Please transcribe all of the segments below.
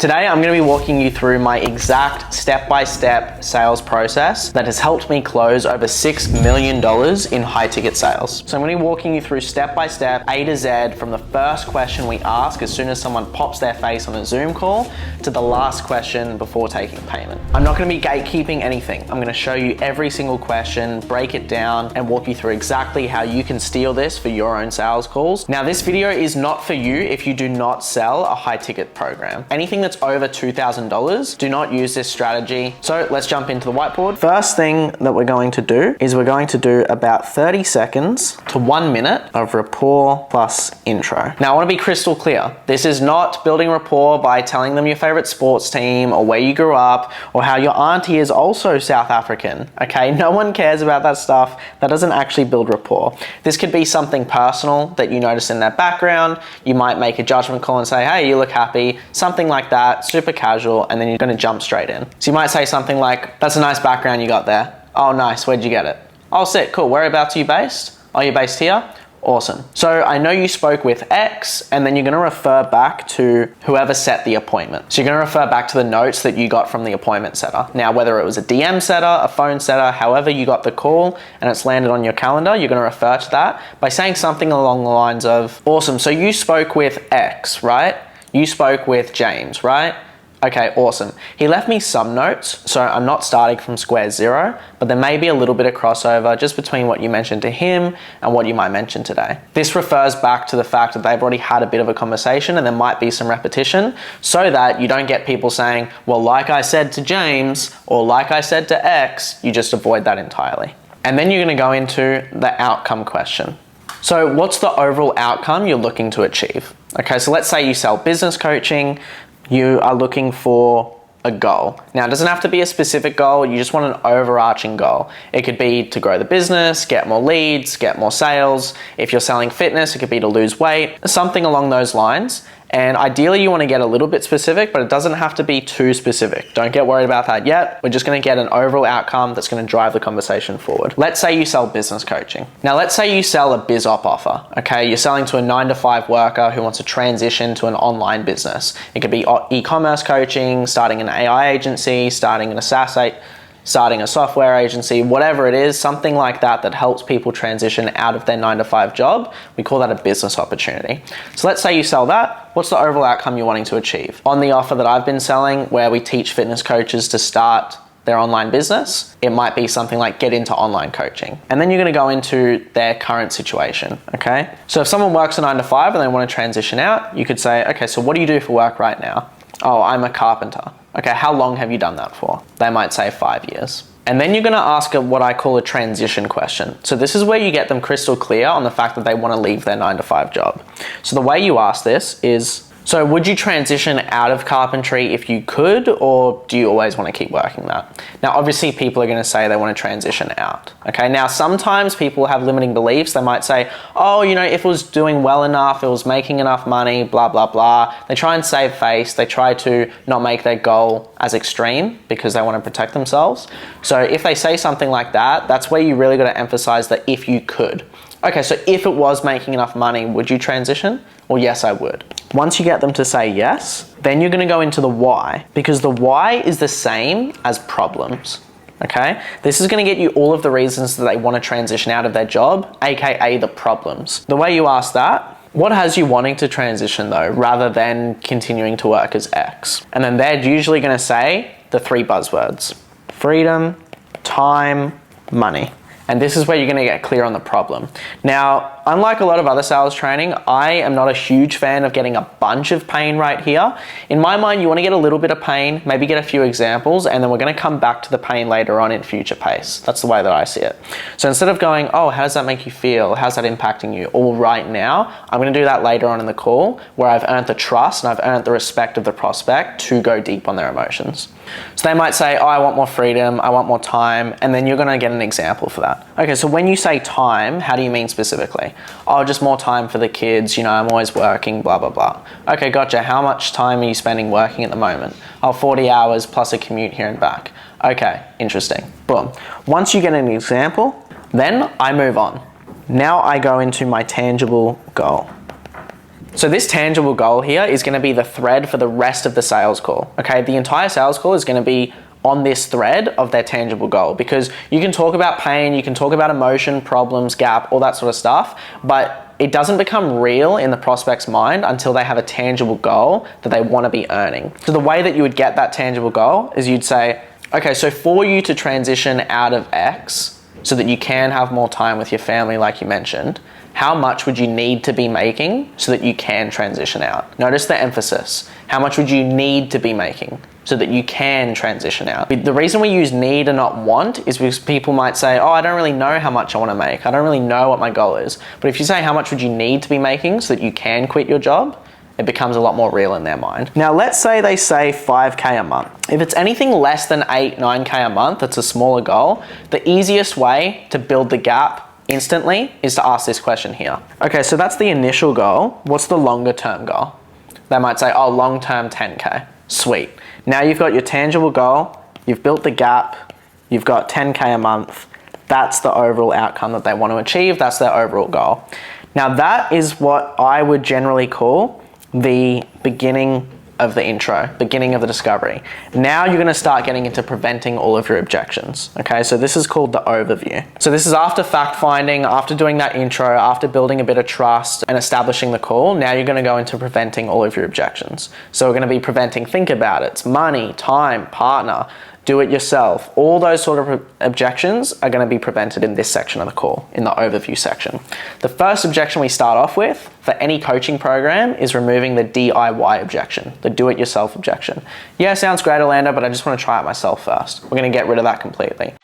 Today, I'm going to be walking you through my exact step-by-step sales process that has helped me close over $6 million in high-ticket sales. So I'm going to be walking you through step-by-step, A to Z, from the first question we ask as soon as someone pops their face on a Zoom call to the last question before taking payment. I'm not going to be gatekeeping anything. I'm going to show you every single question, break it down, and walk you through exactly how you can steal this for your own sales calls. Now, this video is not for you if you do not sell a high-ticket program. Anything that's over $2,000, do not use this strategy. So let's jump into the whiteboard. First thing that we're going to do is we're going to do about 30 seconds to 1 minute of rapport plus intro. Now I want to be crystal clear. This is not building rapport by telling them your favorite sports team or where you grew up or how your auntie is also South African. Okay, no one cares about that stuff. That doesn't actually build rapport. This could be something personal that you notice in their background. You might make a judgment call and say, hey, you look happy, something like that, super casual, and then you're going to jump straight in. So you might say something like, that's a nice background you got there. Oh, nice, where'd you get it? Oh, sick, cool, whereabouts are you based? Oh, you're based here? Awesome. So I know you spoke with X, and then you're going to refer back to whoever set the appointment. So you're going to refer back to the notes that you got from the appointment setter. Now, whether it was a DM setter, a phone setter, however you got the call and it's landed on your calendar, you're going to refer to that by saying something along the lines of, awesome, so you spoke with X, right? You spoke with James, right? Okay, awesome. He left me some notes, so I'm not starting from square zero, but there may be a little bit of crossover just between what you mentioned to him and what you might mention today. This refers back to the fact that they've already had a bit of a conversation and there might be some repetition so that you don't get people saying, well, like I said to James, or like I said to X, you just avoid that entirely. And then you're gonna go into the outcome question. So what's the overall outcome you're looking to achieve? Okay, so let's say you sell business coaching, you are looking for a goal. Now, it doesn't have to be a specific goal, you just want an overarching goal. It could be to grow the business, get more leads, get more sales. If you're selling fitness, it could be to lose weight, something along those lines. And ideally you want to get a little bit specific, but it doesn't have to be too specific. Don't get worried about that yet. We're just going to get an overall outcome that's going to drive the conversation forward. Let's say you sell business coaching. Now let's say you sell a biz op offer. Okay, you're selling to a 9-to-5 worker who wants to transition to an online business. It could be e-commerce coaching, starting an AI agency, starting a starting a software agency, whatever it is, something like that that helps people transition out of their 9-to-5 job. We call that a business opportunity. So let's say you sell that. What's the overall outcome you're wanting to achieve? On the offer that I've been selling, where we teach fitness coaches to start their online business, it might be something like get into online coaching. And then you're gonna go into their current situation, okay? So if someone works a 9-to-5 and they wanna transition out, you could say, okay, so what do you do for work right now? Oh, I'm a carpenter. Okay, how long have you done that for? They might say 5 years. And then you're gonna ask what I call a transition question. So this is where you get them crystal clear on the fact that they wanna leave their 9-to-5 job. So the way you ask this is, so would you transition out of carpentry if you could, or do you always want to keep working that? Now, obviously people are going to say they want to transition out. Okay, now sometimes people have limiting beliefs. They might say, oh, you know, if it was doing well enough, it was making enough money, blah, blah, blah. They try and save face. They try to not make their goal as extreme because they want to protect themselves. So if they say something like that, that's where you really got to emphasize that if you could. Okay, so if it was making enough money, would you transition? Well, yes, I would. Once you get them to say yes, then you're gonna go into the why, because the why is the same as problems, okay? This is gonna get you all of the reasons that they wanna transition out of their job, AKA the problems. The way you ask that, what has you wanting to transition though, rather than continuing to work as X? And then they're usually gonna say the 3 buzzwords: freedom, time, money. And this is where you're gonna get clear on the problem. Now, unlike a lot of other sales training, I am not a huge fan of getting a bunch of pain right here. In my mind, you wanna get a little bit of pain, maybe get a few examples, and then we're gonna come back to the pain later on in future pace. That's the way that I see it. So instead of going, oh, how does that make you feel? How's that impacting you? All right now, I'm gonna do that later on in the call where I've earned the trust and I've earned the respect of the prospect to go deep on their emotions. So they might say, oh, I want more freedom, I want more time, and then you're gonna get an example for that. Okay, so when you say time, how do you mean specifically? Oh, just more time for the kids, you know, I'm always working, blah, blah, blah. Okay, gotcha. How much time are you spending working at the moment? Oh, 40 hours plus a commute here and back. Okay, interesting. Boom. Once you get an example, then I move on. Now I go into my tangible goal. So this tangible goal here is going to be the thread for the rest of the sales call. Okay, the entire sales call is going to be on this thread of their tangible goal, because you can talk about pain, you can talk about emotion, problems, gap, all that sort of stuff, but it doesn't become real in the prospect's mind until they have a tangible goal that they want to be earning. So the way that you would get that tangible goal is you'd say, okay, so for you to transition out of X so that you can have more time with your family, like you mentioned, how much would you need to be making so that you can transition out? Notice the emphasis. How much would you need to be making so that you can transition out? The reason we use need and not want is because people might say, oh, I don't really know how much I want to make. I don't really know what my goal is. But if you say how much would you need to be making so that you can quit your job, it becomes a lot more real in their mind. Now, let's say they say 5K a month. If it's anything less than 8, 9K a month, that's a smaller goal, the easiest way to build the gap instantly is to ask this question here. Okay, so that's the initial goal. What's the longer term goal? They might say, oh, long term 10K. Sweet. Now you've got your tangible goal, you've built the gap, you've got 10K a month. That's the overall outcome that they want to achieve. That's their overall goal. Now that is what I would generally call the beginning of the intro, beginning of the discovery. Now you're going to start getting into preventing all of your objections. Okay, so this is called the overview. So this is after fact finding, after doing that intro, after building a bit of trust and establishing the call. Now you're going to go into preventing all of your objections. So we're going to be preventing think about it, money, time, partner, do it yourself. All those sort of objections are going to be prevented in this section of the call, in the overview section. The first objection we start off with for any coaching program is removing the DIY objection, the do-it-yourself objection. Yeah, sounds great, Orlando, but I just want to try it myself first. We're going to get rid of that completely.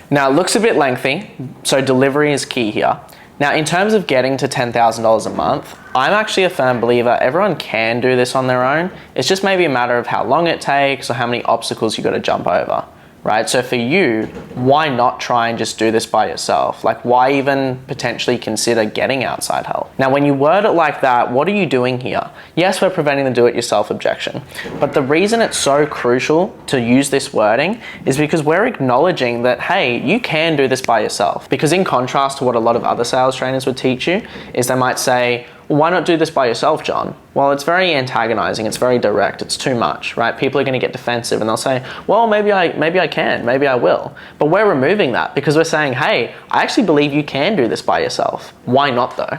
Now, it looks a bit lengthy, so delivery is key here. Now, in terms of getting to $10,000 a month, I'm actually a firm believer everyone can do this on their own. It's just maybe a matter of how long it takes or how many obstacles you got to jump over, right? So for you, why not try and just do this by yourself? Like, why even potentially consider getting outside help? Now, when you word it like that, what are you doing here? Yes, we're preventing the do-it-yourself objection, but the reason it's so crucial to use this wording is because we're acknowledging that, hey, you can do this by yourself. Because in contrast to what a lot of other sales trainers would teach you, is they might say, why not do this by yourself, John? Well, it's very antagonizing, it's very direct, it's too much, right? People are going to get defensive and they'll say, well, maybe I can, maybe I will. But we're removing that because we're saying, hey, I actually believe you can do this by yourself. Why not though?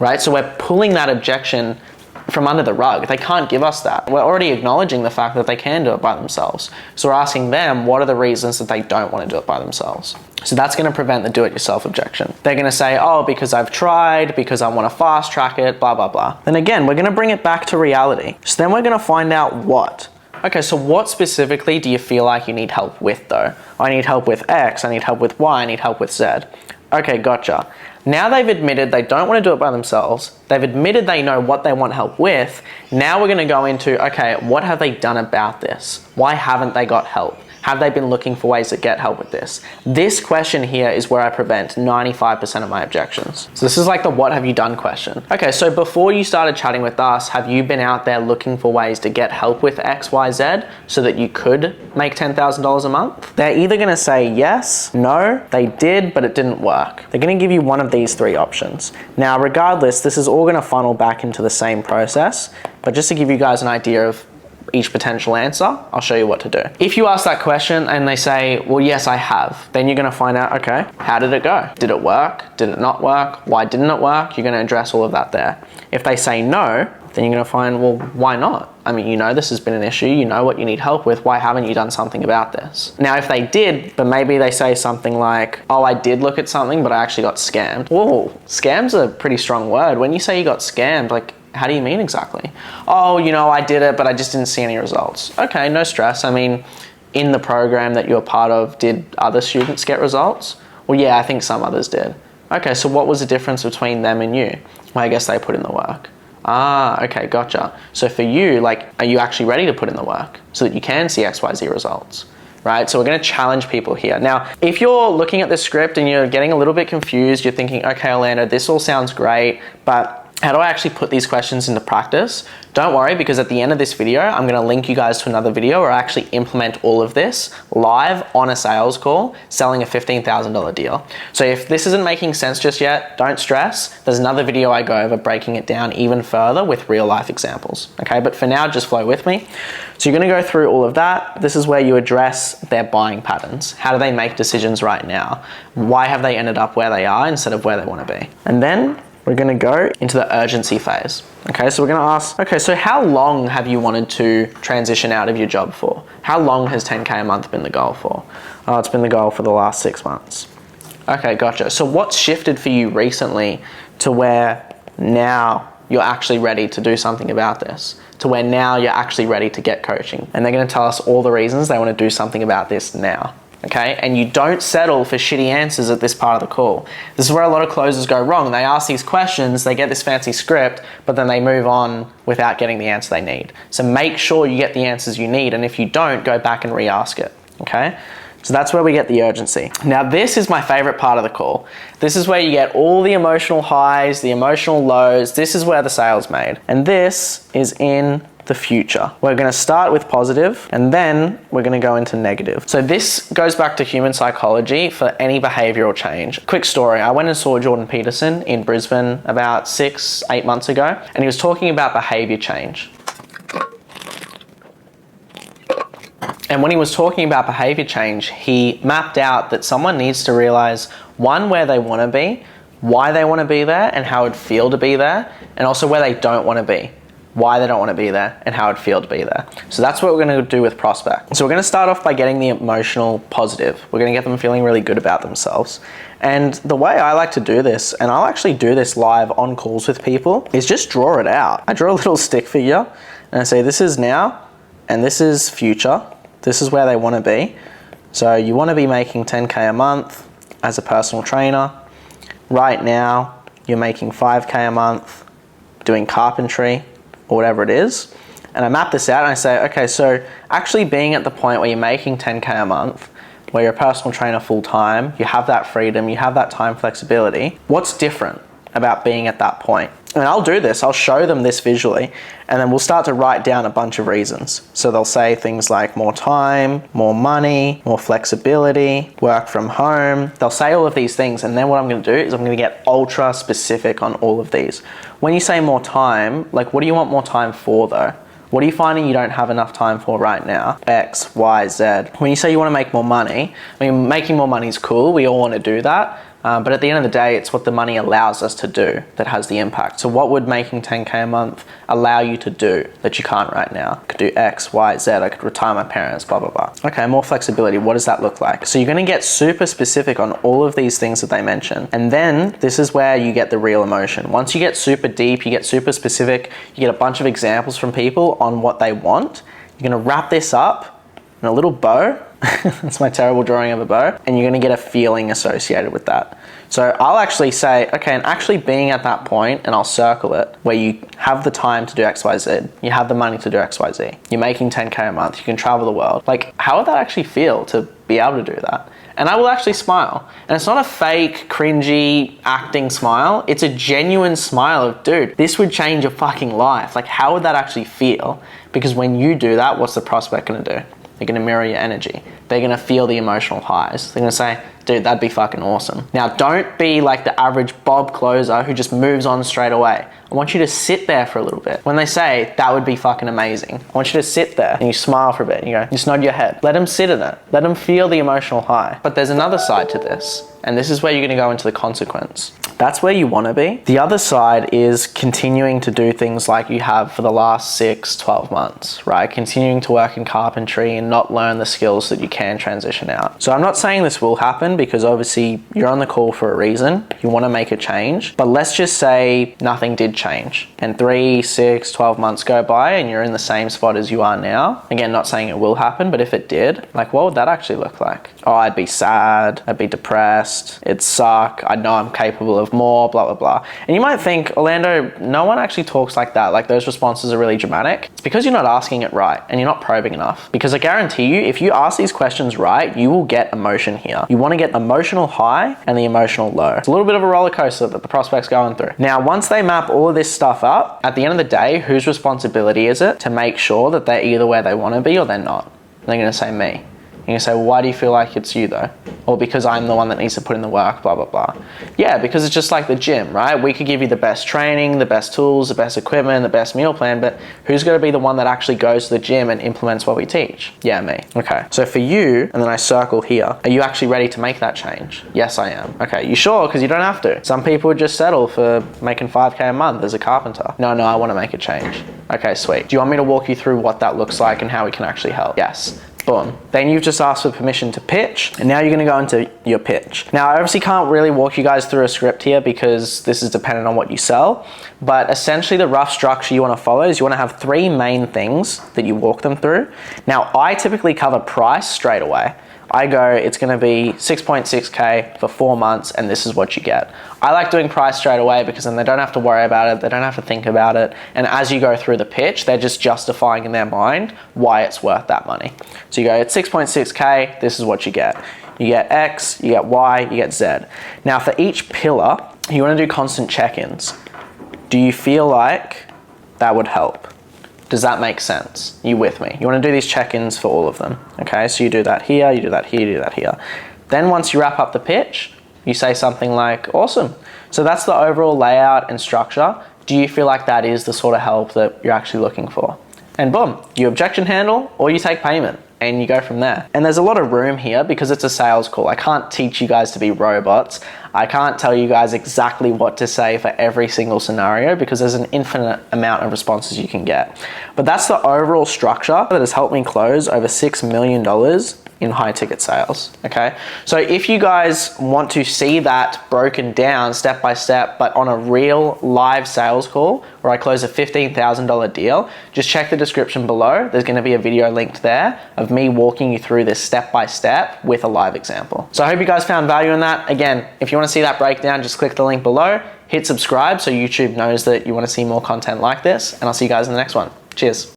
Right? So we're pulling that objection from under the rug. They can't give us that. We're already acknowledging the fact that they can do it by themselves. So we're asking them, what are the reasons that they don't want to do it by themselves? So that's going to prevent the do-it-yourself objection. They're going to say, oh, because I've tried, because I want to fast track it, blah, blah, blah. Then again, we're going to bring it back to reality. So then we're going to find out what. Okay, so what specifically do you feel like you need help with though? I need help with X, I need help with Y, I need help with Z. Okay, gotcha. Now they've admitted they don't want to do it by themselves. They've admitted they know what they want help with. Now we're going to go into, okay, what have they done about this? Why haven't they got help? Have they been looking for ways to get help with this? This question here is where I prevent 95% of my objections. So this is like the what have you done question. Okay, so before you started chatting with us, have you been out there looking for ways to get help with X, Y, Z so that you could make $10,000 a month? They're either gonna say yes, no, they did, but it didn't work. They're gonna give you one of these three options. Now, regardless, this is all gonna funnel back into the same process, but just to give you guys an idea of each potential answer, I'll show you what to do. If you ask that question and they say, well, yes, I have, then you're gonna find out, okay, how did it go? Did it work? Did it not work? Why didn't it work? You're gonna address all of that there. If they say no, then you're gonna find, well, why not? I mean, you know this has been an issue, you know what you need help with, why haven't you done something about this? Now, if they did, but maybe they say something like, oh, I did look at something, but I actually got scammed. Whoa, scam's a pretty strong word. When you say you got scammed, like, how do you mean exactly? Oh, you know, I did it, but I just didn't see any results. Okay, no stress. I mean, in the program that you're part of, did other students get results? Well, yeah, I think some others did. Okay, so what was the difference between them and you? Well, I guess they put in the work. Ah, okay, gotcha. So for you, like, are you actually ready to put in the work so that you can see XYZ results? Right? So we're going to challenge people here. Now, if you're looking at this script and you're getting a little bit confused, you're thinking, okay, Orlando, this all sounds great, but How do I actually put these questions into practice? Don't worry, because at the end of this video, I'm gonna link you guys to another video where I actually implement all of this live on a sales call, selling a $15,000 deal. So if this isn't making sense just yet, don't stress. There's another video I go over breaking it down even further with real life examples, okay? But for now, just flow with me. So you're gonna go through all of that. This is where you address their buying patterns. How do they make decisions right now? Why have they ended up where they are instead of where they wanna be? And then we're gonna go into the urgency phase. Okay, so we're gonna ask, okay, so how long have you wanted to transition out of your job for? How long has 10K a month been the goal for? Oh, it's been the goal for the last 6 months. Okay, gotcha. So what's shifted for you recently to where now you're actually ready to do something about this? To where now you're actually ready to get coaching? And they're gonna tell us all the reasons they wanna do something about this now. Okay, and you don't settle for shitty answers at this part of the call. This is where a lot of closers go wrong. They ask these questions, they get this fancy script, but then they move on without getting the answer they need. So make sure you get the answers you need, and if you don't, go back and re-ask it, okay? So that's where we get the urgency. Now this is my favorite part of the call. This is where you get all the emotional highs, the emotional lows. This is where the sale's made. And this is in the future. We're gonna start with positive and then we're gonna go into negative. So this goes back to human psychology for any behavioral change. Quick story, I went and saw Jordan Peterson in Brisbane about 6-8 months ago, and he was talking about behavior change. And when he was talking about behavior change, he mapped out that someone needs to realize, one, where they wanna be, why they wanna be there, and how it'd feel to be there, and also where they don't wanna be, why they don't want to be there, and how it'd feel to be there. So that's what we're going to do with prospect. So we're going to start off by getting the emotional positive. We're going to get them feeling really good about themselves. And the way I like to do this, and I'll actually do this live on calls with people, is just draw it out. I draw a little stick figure and I say, this is now and this is future. This is where they want to be. So you want to be making 10K a month as a personal trainer. Right now, you're making 5K a month doing carpentry, or whatever it is. And I map this out and I say, okay, so actually being at the point where you're making 10K a month, where you're a personal trainer full time, you have that freedom, you have that time flexibility, what's different about being at that point? And I'll do this, I'll show them this visually, and then we'll start to write down a bunch of reasons. So they'll say things like more time, more money, more flexibility, work from home. They'll say all of these things, and then what I'm gonna do is I'm gonna get ultra specific on all of these. When you say more time, like what do you want more time for though? What are you finding you don't have enough time for right now? X, Y, Z. When you say you wanna make more money, I mean, making more money is cool, we all wanna do that. But at the end of the day, it's what the money allows us to do that has the impact. So what would making 10K a month allow you to do that you can't right now? I could do X, Y, Z, I could retire my parents, blah, blah, blah. Okay, more flexibility, what does that look like? So you're gonna get super specific on all of these things that they mention. And then this is where you get the real emotion. Once you get super deep, you get super specific, you get a bunch of examples from people on what they want, you're gonna wrap this up in a little bow. That's my terrible drawing of a bow. And you're gonna get a feeling associated with that. So I'll actually say, okay, and actually being at that point, and I'll circle it, where you have the time to do X, Y, Z, you have the money to do X, Y, Z, you're making 10K a month, you can travel the world. Like, how would that actually feel to be able to do that? And I will actually smile. And it's not a fake, cringy, acting smile. It's a genuine smile of, dude, this would change your fucking life. Like, how would that actually feel? Because when you do that, what's the prospect gonna do? They're gonna mirror your energy. They're gonna feel the emotional highs. They're gonna say, dude, that'd be fucking awesome. Now, don't be like the average Bob closer who just moves on straight away. I want you to sit there for a little bit. When they say, that would be fucking amazing, I want you to sit there and you smile for a bit. You go, just nod your head. Let them sit in it. Let them feel the emotional high. But there's another side to this. And this is where you're gonna go into the consequence. That's where you wanna be. The other side is continuing to do things like you have for the last 6-12 months, right? Continuing to work in carpentry and not learn the skills that you can transition out. So I'm not saying this will happen because obviously you're on the call for a reason. You wanna make a change, but let's just say nothing did change and 3, 6, 12 months go by and you're in the same spot as you are now. Again, not saying it will happen, but if it did, like what would that actually look like? Oh, I'd be sad, I'd be depressed, it'd suck, I know I'm capable of more, blah, blah, blah. And you might think, Orlando, no one actually talks like that. Like those responses are really dramatic. It's because you're not asking it right and you're not probing enough. Because I guarantee you, if you ask these questions right, you will get emotion here. You want to get emotional high and the emotional low. It's a little bit of a roller coaster that the prospect's going through. Now, once they map all all of this stuff up, at the end of the day, whose responsibility is it to make sure that they're either where they want to be or they're not? They're going to say me. You're going to say, well, why do you feel like it's you though? Or because I'm the one that needs to put in the work, blah, blah, blah. Yeah, because it's just like the gym, right? We could give you the best training, the best tools, the best equipment, the best meal plan, but who's going to be the one that actually goes to the gym and implements what we teach? Yeah, me. Okay, so for you, and then I circle here, are you actually ready to make that change? Yes, I am. Okay, you sure? Because you don't have to. Some people would just settle for making 5K a month as a carpenter. No, I want to make a change. Okay, sweet. Do you want me to walk you through what that looks like and how we can actually help? Yes. Boom. Then you've just asked for permission to pitch, and now you're going to go into your pitch. Now, I obviously can't really walk you guys through a script here because this is dependent on what you sell, but essentially the rough structure you want to follow is you want to have 3 main things that you walk them through. Now, I typically cover price straight away. I go, it's going to be 6.6K for 4 months, and this is what you get. I like doing price straight away because then they don't have to worry about it, they don't have to think about it, and as you go through the pitch, they're just justifying in their mind why it's worth that money. So you go, it's 6.6K, this is what you get. You get X, you get Y, you get Z. Now for each pillar, you want to do constant check-ins. Do you feel like that would help? Does that make sense? You with me? You want to do these check-ins for all of them. Okay, so you do that here, you do that here, you do that here. Then once you wrap up the pitch, you say something like, awesome. So that's the overall layout and structure. Do you feel like that is the sort of help that you're actually looking for? And boom, you objection handle or you take payment and you go from there. And there's a lot of room here because it's a sales call. I can't teach you guys to be robots. I can't tell you guys exactly what to say for every single scenario because there's an infinite amount of responses you can get. But that's the overall structure that has helped me close over $6 million in high ticket sales, okay? So if you guys want to see that broken down step by step, but on a real live sales call where I close a $15,000 deal, just check the description below. There's gonna be a video linked there of me walking you through this step by step with a live example. So I hope you guys found value in that. Again, if you wanna see that breakdown, just click the link below, hit subscribe so YouTube knows that you wanna see more content like this, and I'll see you guys in the next one. Cheers.